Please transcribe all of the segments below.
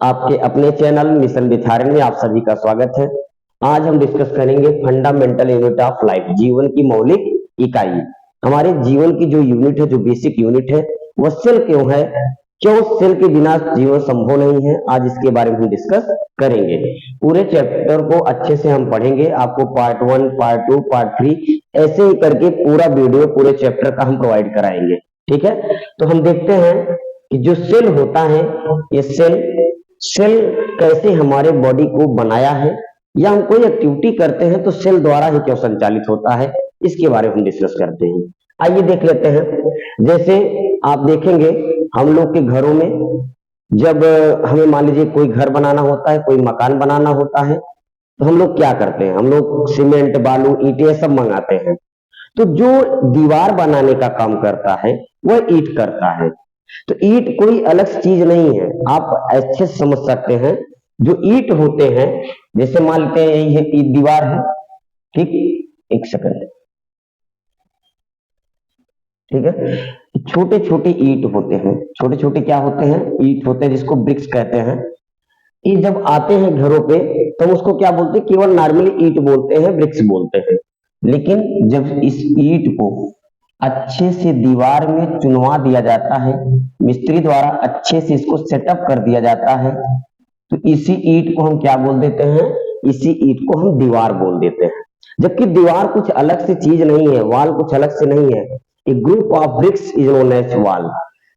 आपके अपने channel mission विथारण में आप सभी का स्वागत है। आज हम डिस्कस करेंगे फंडामेंटल यूनिट ऑफ लाइफ, जीवन की मौलिक इकाई। हमारे जीवन की जो यूनिट है, जो बेसिक यूनिट है, वह सेल क्यों है, क्यों सेल के बिना जीवन संभव नहीं है, आज इसके बारे में हम डिस्कस करेंगे। पूरे चैप्टर को अच्छे से हम पढ़ेंगे। आपको पार्ट 1, पार्ट 2, पार्ट 3 ऐसे ही करके पूरा वीडियो पूरे चैप्टर का हम प्रोवाइड कराएंगे। ठीक है, तो हम देखते हैं कि जो सेल होता है, ये सेल कैसे हमारे बॉडी को बनाया है, या हम कोई एक्टिविटी करते हैं तो सेल द्वारा ही क्यों संचालित होता है, इसके बारे में हम डिस्कस करते हैं। आइए देख लेते हैं। जैसे आप देखेंगे हम लोग के घरों में जब हमें मान लीजिए कोई घर बनाना होता है, कोई मकान बनाना होता है, तो हम लोग क्या करते हैं, हम लोग सीमेंट, बालू, ईंटें सब मंगाते हैं। तो जो दीवार बनाने का काम करता है वह ईंट करता है। तो ईंट कोई अलग चीज नहीं है, आप अच्छे से समझ सकते हैं। जो ईंट होते हैं, जैसे मान लेते हैं ये दीवार है, ठीक, एक सेकंड, ठीक है। छोटे छोटे ईंट होते हैं, छोटे छोटे क्या होते हैं, ईंट होते हैं, जिसको ब्रिक्स कहते हैं। ये जब आते हैं घरों पे तो हम उसको क्या बोलते हैं, केवल नॉर्मली ईंट बोलते हैं, ब्रिक्स बोलते हैं। लेकिन जब इस ईंट को अच्छे से दीवार में चुनवा दिया जाता है, मिस्त्री द्वारा अच्छे से इसको सेटअप कर दिया जाता है, तो इसी ईंट को हम क्या बोल देते हैं, इसी ईंट को हम दीवार बोल देते हैं। जबकि दीवार कुछ अलग से चीज नहीं है, वॉल कुछ अलग से नहीं है। एक group of bricks is known as wall.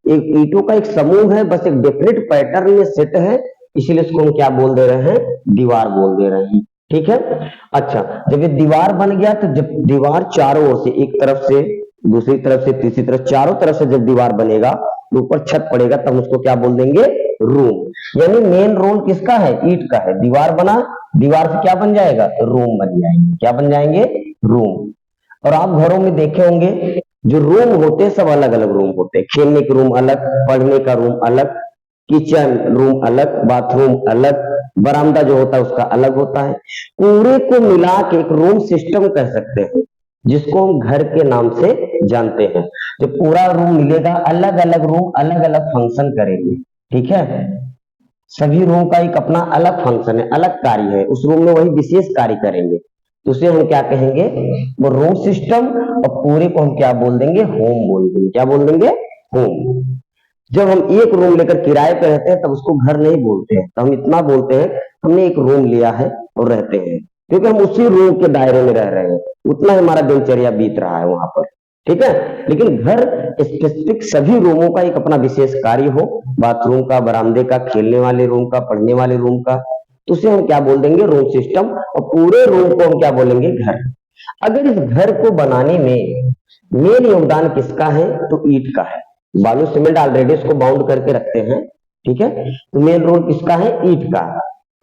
एक ईंटों का एक समूह है, बस एक डेफिनेट पैटर्न में सेट है, इसीलिए इसको हम क्या बोल दे रहे हैं, दीवार बोल दे रहे हैं। ठीक है। अच्छा, जब ये दीवार बन गया तो जब दीवार चारों ओर से, एक तरफ से, दूसरी तरफ से, तीसरी तरफ, चारों तरफ से जब दीवार बनेगा तो ऊपर छत पड़ेगा, तब उसको क्या बोल देंगे, रूम। यानी मेन रोल किसका है, ईंट का है। दीवार बना, दीवार से क्या बन जाएगा, रूम बन जाएंगे। क्या बन जाएंगे, रूम। और आप घरों में देखे होंगे जो रूम होते हैं सब अलग अलग रूम होते हैं। खेलने के रूम अलग, पढ़ने का रूम अलग, किचन रूम अलग, बाथरूम अलग, बरामदा जो होता है उसका अलग होता है। पूरे को मिला के एक रूम सिस्टम कह सकते हैं, जिसको हम घर के नाम से जानते हैं। जो पूरा रूम मिलेगा, अलग अलग रूम अलग अलग फंक्शन करेंगे। ठीक है, सभी रूम का एक अपना अलग फंक्शन है, अलग कार्य है, उस रूम में वही विशेष कार्य करेंगे, तो उसे हम क्या कहेंगे, वो रूम सिस्टम। और पूरे को हम क्या बोल देंगे, होम बोल देंगे। क्या बोल देंगे, होम। जब हम एक रूम लेकर किराए पे रहते हैं तब उसको घर नहीं बोलते हैं, तो हम इतना बोलते हैं हमने एक रूम लिया है और रहते हैं, क्योंकि हम उसी रूम के दायरे में रह रहे हैं, उतना हमारा दिनचर्या बीत रहा है वहां पर। ठीक है। लेकिन घर स्पेसिफिक सभी रूमों का एक अपना विशेष कार्य हो, बाथरूम का, बरामदे का, खेलने वाले रूम का, पढ़ने वाले रूम का, तो उसे हम क्या बोल देंगे, रूम सिस्टम। और पूरे रूम को हम क्या बोलेंगे, घर। अगर इस घर को बनाने में मेन योगदान किसका है, तो ईंट का है। बालू सीमेंट ऑलरेडी इसको बाउंड करके रखते हैं। ठीक है, तो मेन रोल किसका है, ईंट का।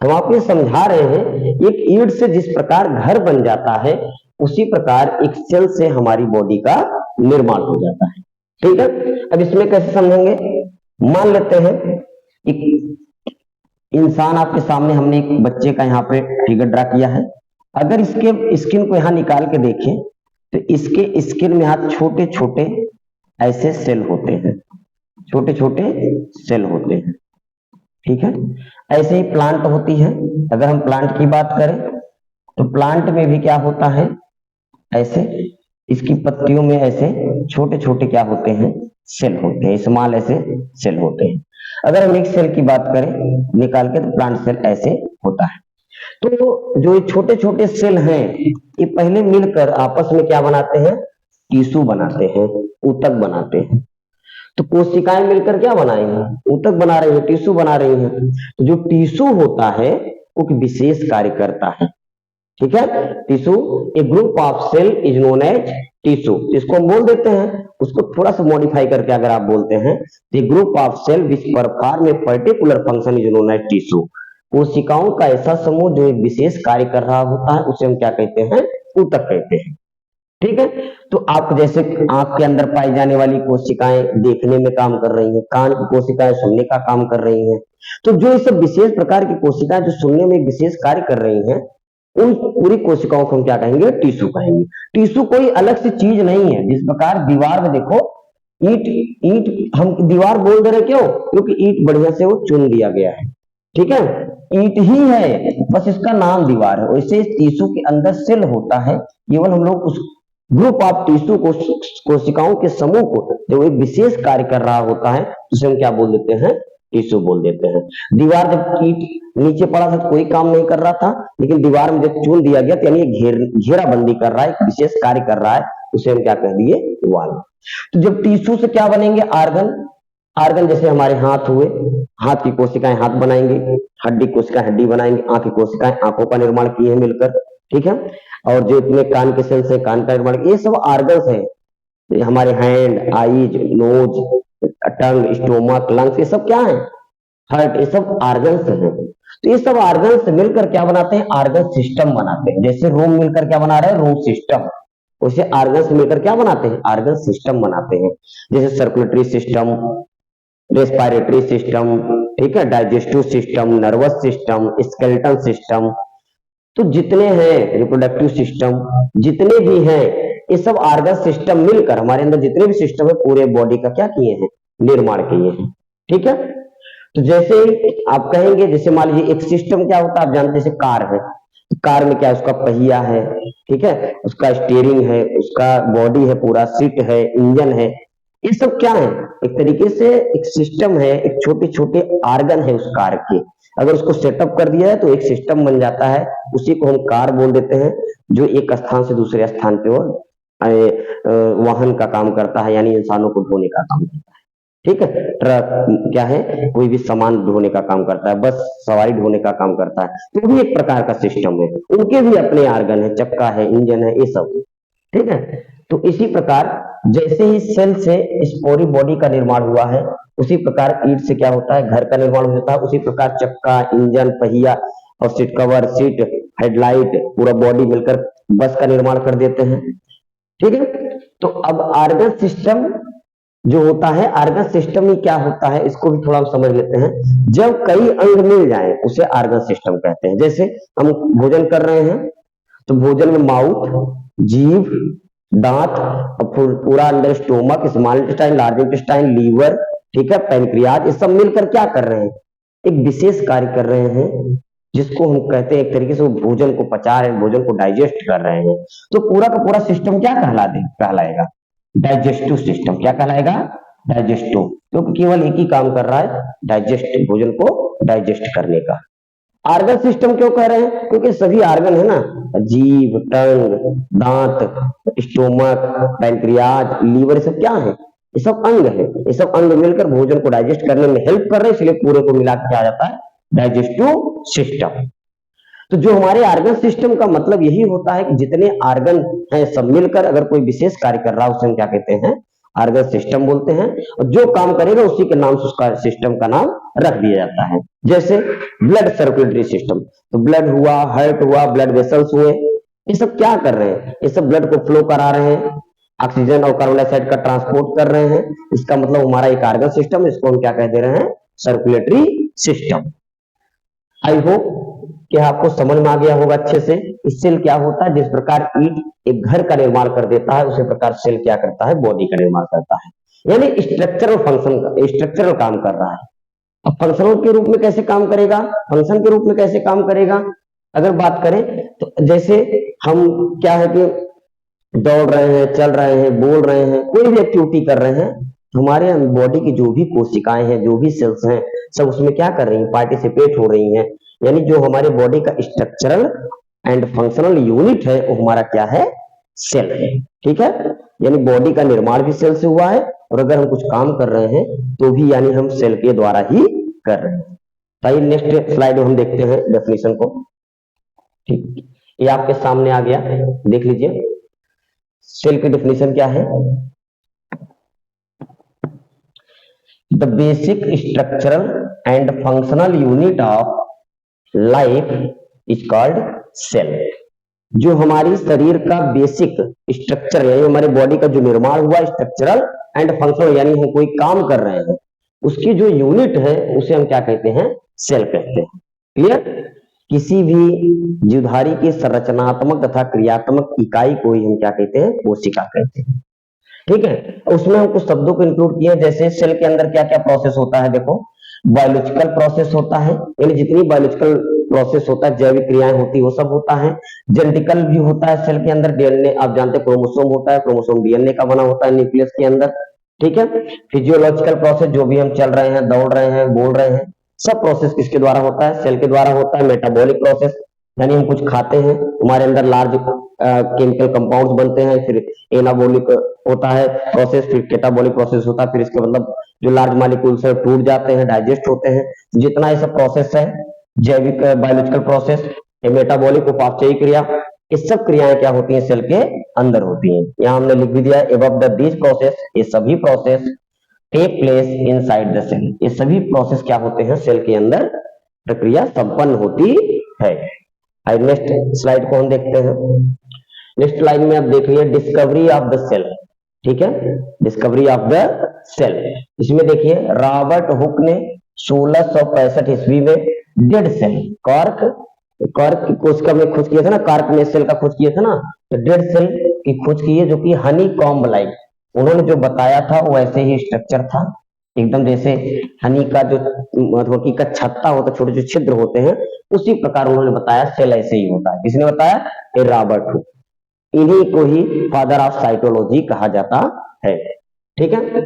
हम आपको समझा रहे हैं, एक ईंट से जिस प्रकार घर बन जाता है, उसी प्रकार एक सेल से हमारी बॉडी का निर्माण हो जाता है। ठीक है, अब इसमें कैसे समझेंगे, मान लेते हैं एक इंसान आपके सामने, हमने एक बच्चे का यहाँ पे फिगर ड्रा किया है। अगर इसके स्किन को यहाँ निकाल के देखें तो इसके स्किन में यहाँ छोटे छोटे ऐसे सेल होते हैं, छोटे छोटे सेल होते हैं। ठीक है, ऐसे ही प्लांट होती है। अगर हम प्लांट की बात करें तो प्लांट में भी क्या होता है, ऐसे इसकी पत्तियों में ऐसे छोटे छोटे क्या होते हैं, सेल होते हैं, स्मॉल ऐसे सेल होते हैं। अगर हम एक सेल की बात करें निकाल के, तो प्लांट सेल ऐसे होता है। तो जो ये छोटे छोटे सेल हैं, ये पहले मिलकर आपस में क्या बनाते हैं, टिश्यू बनाते हैं, ऊतक बनाते हैं। तो कोशिकाएं मिलकर क्या बनाएंगी, ऊतक बना रही है, टिश्यू बना रही है। तो जो टिश्यू होता है वो एक विशेष कार्य करता है। ठीक है, tissue, a group of cell is known as tissue. इसको हम बोल देते हैं, उसको थोड़ा सा मॉडिफाई करके अगर आप बोलते हैं, the group of cell which perform a particular function is known as tissue. कोशिकाओं का ऐसा समूह जो एक विशेष कार्य कर रहा होता है, उसे हम क्या कहते हैं, ऊतक कहते हैं। ठीक है, तो आप जैसे आंख के अंदर पाई जाने वाली कोशिकाएं देखने में काम कर रही हैं, कान की कोशिकाएं सुनने का काम कर रही हैं। तो जो ये सब विशेष प्रकार की कोशिकाएं जो सुनने में विशेष कार्य कर रही हैं, उन पूरी कोशिकाओं को हम क्या कहेंगे, टिश्यू कहेंगे। टिश्यू कोई अलग से चीज नहीं है। जिस प्रकार दीवार में देखो, ईंट ईंट हम दीवार बोल दे रहे, क्यों, क्योंकि ईंट बढ़िया से वो चुन लिया गया है। ठीक है, ईंट ही है, बस इसका नाम दीवार है। वैसे टिश्यू के अंदर सेल होता है, केवल हम लोग उस ग्रुप ऑफ टिश्यू कोशिकाओं के समूह को जो एक विशेष कार्य कर रहा होता है उसे हम क्या बोल देते हैं, टिश्यू बोल देते हैं। दीवार जब ईंट नीचे पड़ा था तो कोई काम नहीं कर रहा था, लेकिन दीवार में जब चुन दिया गया तो यानी घेराबंदी कर रहा है, एक विशेष कार्य कर रहा है, उसे हम क्या कह दिए, वॉल। तो जब टिश्यू से क्या बनेंगे, आर्गन। आर्गन जैसे हमारे हाथ हुए, हाथ की कोशिकाएं हाथ बनाएंगे, हड्डी कोशिकाएं हड्डी बनाएंगे, आंख की कोशिकाएं आंखों का निर्माण किए हैं मिलकर, ठीक है। और जो इतने कान के सेल्स है कान का निर्माण, ये सब आर्गन्स है। हमारे हैंड, आईज, नोज, टंग, स्टोमक, लंग्स, ये सब क्या है, हार्ट, ये सब आर्गन्स हैं। तो ये सब आर्गन्स मिलकर क्या बनाते हैं, आर्गन सिस्टम बनाते हैं। जैसे रूम मिलकर क्या बना रहे हैं, रूम सिस्टम, वैसे आर्गन्स मिलकर क्या बनाते हैं, आर्गन सिस्टम बनाते हैं। जैसे सर्कुलेटरी सिस्टम, रेस्पिरेटरी सिस्टम, ठीक है, digestive system, nervous system, skeletal system, तो जितने हैं रिप्रोडक्टिव सिस्टम, जितने भी हैं, ये सब आर्गन सिस्टम मिलकर हमारे अंदर जितने भी सिस्टम है पूरे बॉडी का क्या किए हैं, निर्माण किए हैं, ठीक है। तो जैसे आप कहेंगे, जैसे मान लीजिए एक सिस्टम क्या होता है, आप जानते हैं, जैसे कार है, कार में क्या है, उसका पहिया है, ठीक है, उसका स्टीयरिंग है, उसका बॉडी है, पूरा सीट है, इंजन है, ये सब क्या है, एक तरीके से एक सिस्टम है, एक छोटे छोटे आर्गन है उस कार के। अगर उसको सेटअप कर दिया है तो एक सिस्टम बन जाता है, उसी को हम कार बोल देते हैं, जो एक स्थान से दूसरे स्थान पे वो वाहन का काम करता है, यानी इंसानों को ढोने का काम करता है, ठीक है। ट्रक क्या है, कोई भी सामान ढोने का काम करता है, बस सवारी ढोने का काम करता है, तो भी एक प्रकार का सिस्टम है, उनके भी अपने आर्गन है, चक्का है, इंजन है, ये सब, ठीक है। तो इसी प्रकार जैसे ही सेल से इस पूरी बॉडी का निर्माण हुआ है, उसी प्रकार ईंट से क्या होता है, घर का निर्माण होता है, उसी प्रकार चक्का, इंजन, पहिया और सीट कवर, सीट, हेडलाइट, पूरा बॉडी मिलकर बस का निर्माण कर देते हैं, ठीक है। तो अब आर्गन सिस्टम जो होता है, आर्गन सिस्टम में क्या होता है, इसको भी थोड़ा समझ लेते हैं। जब कई अंग मिल जाएं उसे आर्गन सिस्टम कहते हैं। जैसे हम भोजन कर रहे हैं तो भोजन में माउथ, जीभ, दांत और पूरा अंदर stomach, small intestine, large intestine, liver, ठीक है, पैनक्रियाज, ये सब मिलकर क्या कर रहे हैं, एक विशेष कार्य कर रहे हैं, जिसको हम कहते हैं एक तरीके से वो भोजन को पचा रहे हैं, भोजन को डाइजेस्ट कर रहे हैं। तो पूरा का पूरा सिस्टम क्या कहलाएगा, डाइजेस्टिव सिस्टम। क्या कहलाएगा, डाइजेस्टिव, क्योंकि केवल एक ही काम कर रहा है, डाइजेस्ट, भोजन को डाइजेस्ट करने का। आर्गन सिस्टम क्यों कह रहे हैं, क्योंकि सभी आर्गन है ना, जीभ, टंग, दांत, स्टोमक, पैनक्रियाज, लीवर, सब क्या है, ये सब अंग है, ये सब अंग मिलकर भोजन को डाइजेस्ट करने में हेल्प कर रहे हैं, इसलिए पूरे को मिला के आ जाता है डाइजेस्टिव सिस्टम। तो जो हमारे आर्गन सिस्टम का मतलब यही होता है कि जितने आर्गन हैं सब मिलकर अगर कोई विशेष कार्य कर रहा है उसे हम क्या कहते हैं, आर्गन सिस्टम बोलते हैं। और जो काम करेगा उसी के नाम से उसका सिस्टम का नाम रख दिया जाता है। जैसे ब्लड सर्कुलेटरी सिस्टम, तो ब्लड हुआ, हार्ट हुआ, ब्लड वेसल्स हुए, ये सब क्या कर रहे हैं, ये सब ब्लड को फ्लो करा रहे हैं, ऑक्सीजन और कार्बन डाइऑक्साइड का ट्रांसपोर्ट कर रहे हैं। इसका मतलब हमारा एक आर्गन सिस्टम, इसको हम क्या कह दे रहे हैं, सर्कुलेटरी सिस्टम। आई होप कि आपको समझ में आ गया होगा अच्छे से। इस सेल क्या होता है, जिस प्रकार ईंट एक घर का निर्माण कर देता है, उसी प्रकार सेल क्या करता है, बॉडी का निर्माण करता है, यानी स्ट्रक्चरल फंक्शन, स्ट्रक्चरल काम कर रहा है। अब फंक्शनल के रूप में कैसे काम करेगा, फंक्शन के रूप में कैसे काम करेगा, अगर बात करें तो जैसे हम क्या है कि दौड़ रहे हैं, चल रहे हैं, बोल रहे हैं, कोई भी एक्टिविटी कर रहे हैं, हमारे बॉडी की जो भी कोशिकाएं हैं, जो भी सेल्स हैं, सब उसमें क्या कर रही हैं, पार्टिसिपेट हो रही हैं। यानी जो हमारे बॉडी का स्ट्रक्चरल एंड फंक्शनल यूनिट है वो हमारा क्या है, सेल है, ठीक है। यानी बॉडी का निर्माण भी सेल से हुआ है, और अगर हम कुछ काम कर रहे हैं तो भी यानी हम सेल के द्वारा ही कर रहे हैं। तो नेक्स्ट स्लाइड में हम देखते हैं डेफिनेशन को, ठीक, ये आपके सामने आ गया, देख लीजिए। सेल की डेफिनेशन क्या है, the basic structural and functional unit of life is called cell. जो हमारी शरीर का बेसिक स्ट्रक्चर है, हमारे बॉडी का जो निर्माण हुआ स्ट्रक्चरल एंड फंक्शनल, यानी हम कोई काम कर रहे हैं उसकी जो यूनिट है उसे हम क्या कहते हैं, सेल कहते हैं। क्लियर। किसी भी जीवधारी की संरचनात्मक तथा क्रियात्मक इकाई को ही हम क्या कहते हैं, कोशिका कहते हैं, ठीक है। उसमें हम कुछ शब्दों को इंक्लूड किए, जैसे सेल के अंदर क्या क्या प्रोसेस होता है, देखो बायोलॉजिकल प्रोसेस होता है, यानी जितनी बायोलॉजिकल प्रोसेस होता है, जैविक क्रियाएं होती है, वो सब होता है। जेनेटिकल भी होता है सेल के अंदर, डीएनए आप जानते हैं क्रोमोसोम होता है, क्रोमोसोम डीएनए का बना होता है न्यूक्लियस के अंदर, ठीक है। फिजियोलॉजिकल प्रोसेस, जो भी हम चल रहे हैं, दौड़ रहे हैं, बोल रहे हैं, सब प्रोसेस किसके द्वारा होता है? सेल के द्वारा होता है। मेटाबॉलिक प्रोसेस, यानी हम कुछ खाते हैं, हमारे अंदर लार्ज केमिकल कंपाउंड्स बनते हैं, फिर एनाबॉलिक होता है प्रोसेस, फिर कैटाबॉलिक प्रोसेस होता है, फिर इसके मतलब जो लार्ज मॉलिक्यूल्स है टूट जाते हैं, डाइजेस्ट होते हैं। जितना ये सब प्रोसेस है, जैविक बायोलॉजिकल प्रोसेस, मेटाबॉलिक उपापचयी क्रिया, ये सब क्रियाएं क्या होती हैं? सेल के अंदर होती हैं। यहाँ हमने लिख भी दिया अबव द दीज प्रोसेस, ये सभी process take place inside the cell, ये सभी प्रोसेस क्या होते हैं? सेल के अंदर प्रक्रिया संपन्न होती है। नेक्स्ट स्लाइड को हम देखते हैं। नेक्स्ट लाइन में आप देख रही डिस्कवरी ऑफ द सेल, ठीक है, डिस्कवरी ऑफ द सेल। इसमें देखिए रॉबर्ट हुक ने 1665 ईस्वी में डेड सेल, कॉर्क की कोशिका में खोज किया था ना, कॉर्क में सेल का खोज किया था ना, तो डेड सेल की खोज की है, जो कि हनी कॉम्ब लाइक, उन्होंने जो बताया था वो ऐसे ही स्ट्रक्चर था, एकदम जैसे हनी का जो मधुमक्खी का छत्ता होता है, छोटे छोटे छिद्र होते हैं, उसी प्रकार उन्होंने बताया सेल ऐसे ही होता है। किसने बताया? ये रॉबर्ट हुक। इन्हीं को ही फादर ऑफ साइटोलॉजी कहा जाता है, ठीक है।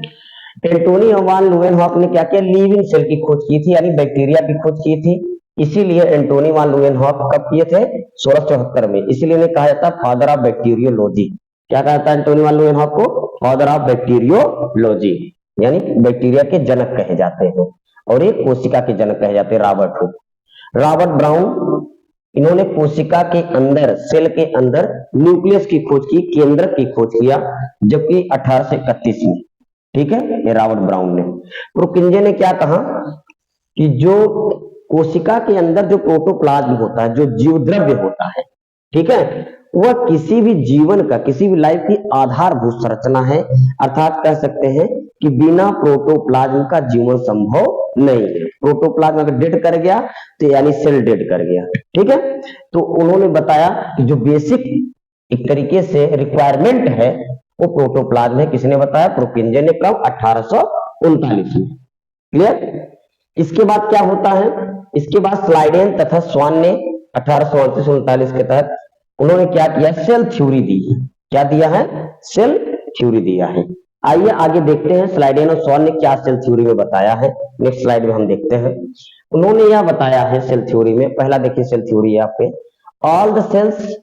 एंटोनी वान लुएनहॉक ने क्या किया? लिविंग सेल की खोज की थी, यानी बैक्टीरिया की खोज की थी। इसीलिए एंटोनी वान लुएनहॉक कब किए थे? 1674 में। इसीलिए उन्हें कहा जाता है फादर ऑफ बैक्टीरियोलॉजी। क्या कहा जाता है एंटोनी वान लुएनहॉक को? फादर ऑफ बैक्टीरियोलॉजी, यानी बैक्टीरिया के जनक कहे जाते हैं, और एक कोशिका के जनक कहे जाते हैं रॉबर्ट हुक। रॉबर्ट ब्राउन, इन्होंने कोशिका के अंदर, सेल के अंदर न्यूक्लियस की खोज की, केंद्रक की खोज किया, जबकि 1831 में, ठीक है, ये रॉबर्ट ब्राउन ने। प्रोकिंजे ने क्या कहा कि जो कोशिका के अंदर जो प्रोटोप्लाज्म होता है, जो जीव द्रव्य होता है, ठीक है, वह किसी भी जीवन का, किसी भी लाइफ की आधारभूत संरचना है। अर्थात कह सकते हैं कि बिना प्रोटोप्लाज्म का जीवन संभव नहीं है। प्रोटोप्लाज्म अगर डेड कर गया तो यानी सेल डेड कर गया, ठीक है। तो उन्होंने बताया कि जो बेसिक एक तरीके से रिक्वायरमेंट है वो प्रोटोप्लाज्म है। किसने बताया? प्रोकिंजे ने। कब? 1839 में। क्लियर? इसके बाद क्या होता है? इसके बाद स्लाइडेन तथा स्वान ने 1838-39 के तहत उन्होंने क्या किया? सेल थ्योरी दी है। क्या दिया है? सेल थ्योरी दिया है। आइए आगे देखते हैं स्लाइडेन और स्वान ने क्या सेल थ्योरी में बताया है। नेक्स्ट स्लाइड में हम देखते हैं। उन्होंने यह बताया है सेल थ्योरी में, पहला देखिए सेल थ्योरी यहाँ पे, all the cells,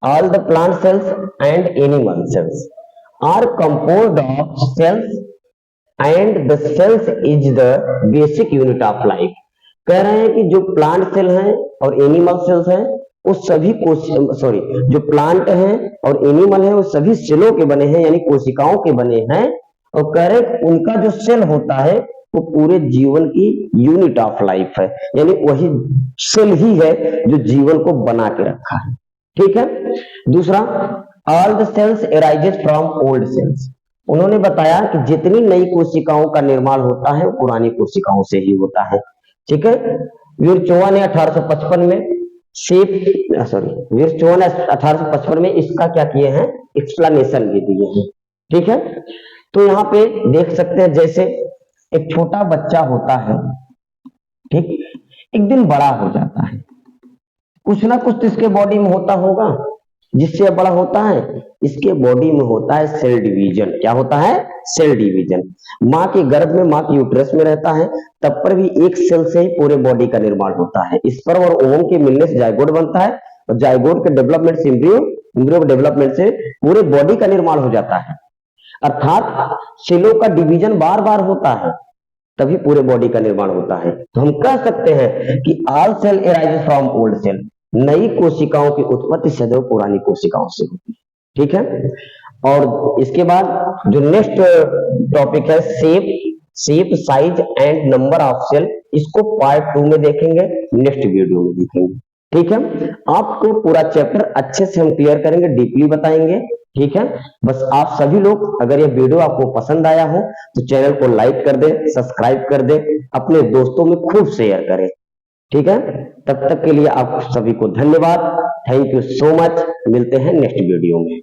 all the plant cells and animal cells are composed of cells and the cells is the basic unit of life। कह रहे हैं कि जो प्लांट सेल हैं और एनिमल सेल्स हैं वो सभी जो प्लांट हैं और एनिमल हैं वो सभी सेलों के बने हैं, यानी कोशिकाओं के बने हैं। और कह रहे हैं उनका जो सेल होता है वो पूरे जीवन की यूनिट ऑफ लाइफ है, यानी वही सेल ही है जो जीवन को बना के रखा है, ठीक है। दूसरा, all the cells arises from old cells. उन्होंने बताया कि जितनी नई कोशिकाओं का निर्माण होता है वो पुरानी कोशिकाओं से ही होता है, ठीक है। विरचोवा ने 1855 में विरचोवा ने 1855 में इसका क्या किए हैं? एक्सप्लेनेशन भी दिए हैं, ठीक है। तो यहाँ पे देख सकते हैं जैसे एक छोटा बच्चा होता है, ठीक, एक दिन बड़ा हो जाता है, कुछ ना कुछ तो इसके बॉडी में होता होगा जिससे बड़ा होता है। इसके बॉडी में होता है सेल डिवीजन। क्या होता है? Cell division. माँ के गर्भ में, माँ के यूट्रस में रहता है, तब पर भी एक सेल से ही पूरे बॉडी का निर्माण होता है। स्पर्म और ओवम के मिलने से जायगोट बनता है, और जायगोट के डेवलपमेंट से एम्ब्रियो के डेवलपमेंट से पूरे बॉडी का निर्माण हो जाता है। अर्थात सेलों का डिवीजन बार बार होता है, तभी पूरे बॉडी का निर्माण होता है। तो हम कह सकते हैं कि all cell arises from old cell. नई कोशिकाओं की उत्पत्ति सदैव पुरानी कोशिकाओं से होती है, ठीक है। और इसके बाद जो नेक्स्ट टॉपिक है shape size and number of cell, इसको पार्ट 2 में देखेंगे, नेक्स्ट वीडियो में देखेंगे, ठीक है। आपको पूरा चैप्टर अच्छे से हम क्लियर करेंगे, डीपली बताएंगे, ठीक है। बस आप सभी लोग अगर ये वीडियो आपको पसंद आया हो तो चैनल को लाइक कर दें, सब्सक्राइब कर दें, अपने दोस्तों में खूब शेयर करें, ठीक है। तब तक के लिए आप सभी को धन्यवाद। Thank you so much. मिलते हैं नेक्स्ट वीडियो में।